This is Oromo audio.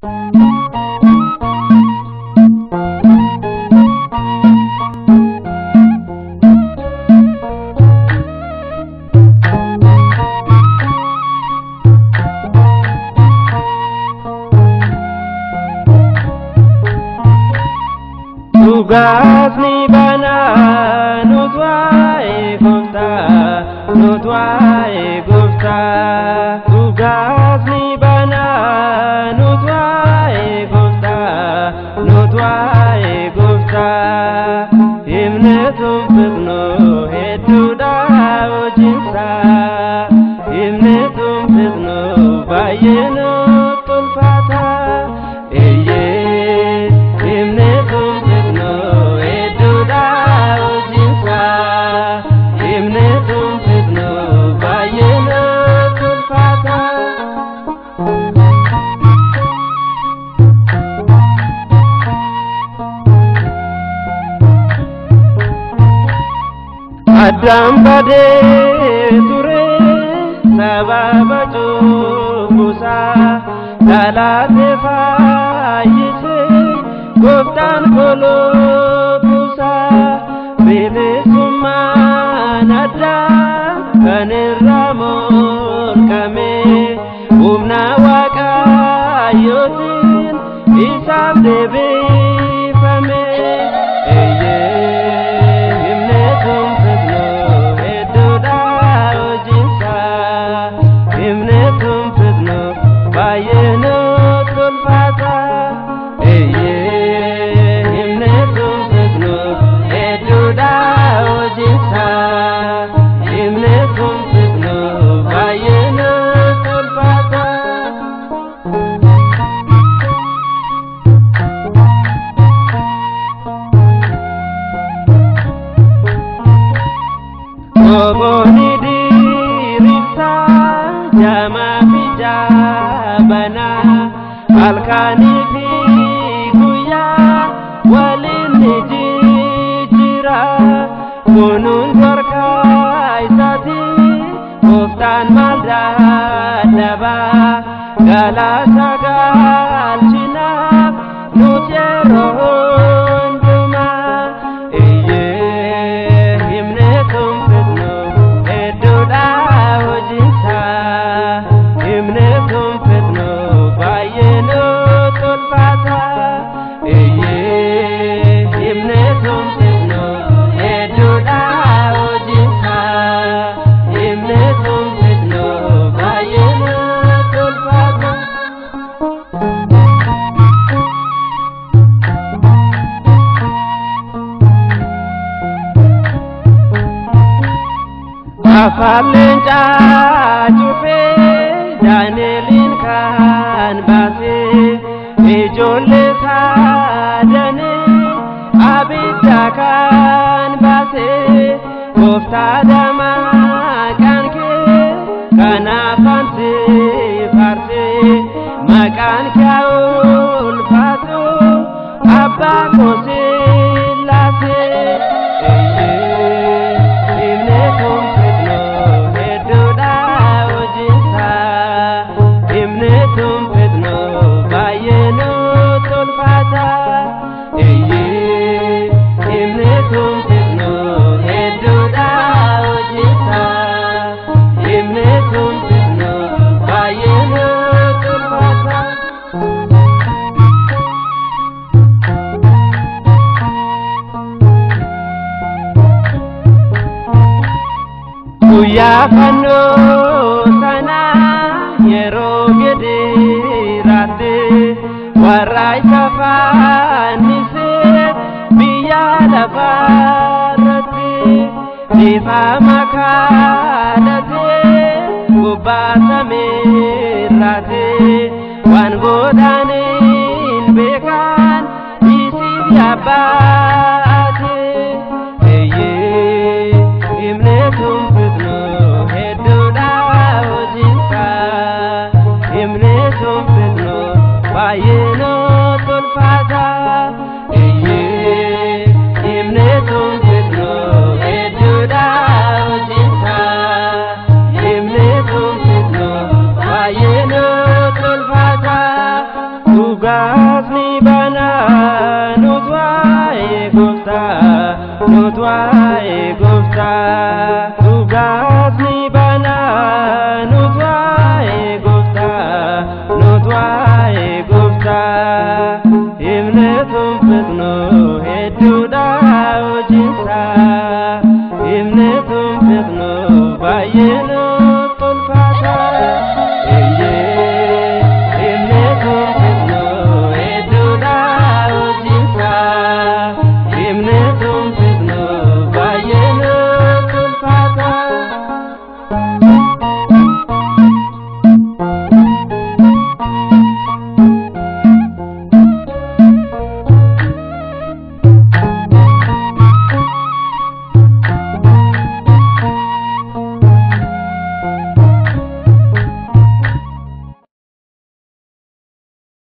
Tugas ni bana nutwae gufta Tugas ni bana nutwae gufta Himnetum fitno heduda ojinsa Himnetum fitno bayeno tulfata Adam bade ture sababatu busa dalate fayise goftan kolo busa bebe summan adam kanirramon kame umna waka yotin isam debe fame Oboni diriksa jama pijabana alkani fi guya walin jijira kunun gorkai sati oftan malda daba galasa galchinap nujerohon duma Afalin jufe Danielin kan base Ijolle sadane abidda kan base Gofta dama kan ke kanafan farse makan kaul fatu abba kosilase Kuya pano sana yero gede rate warai safanise biya lavarate diva makadate ubasa merate wan godanin bekan isi biabate imnetum bayeno tulfata imnetum fitno eduda waa'ee gooftaa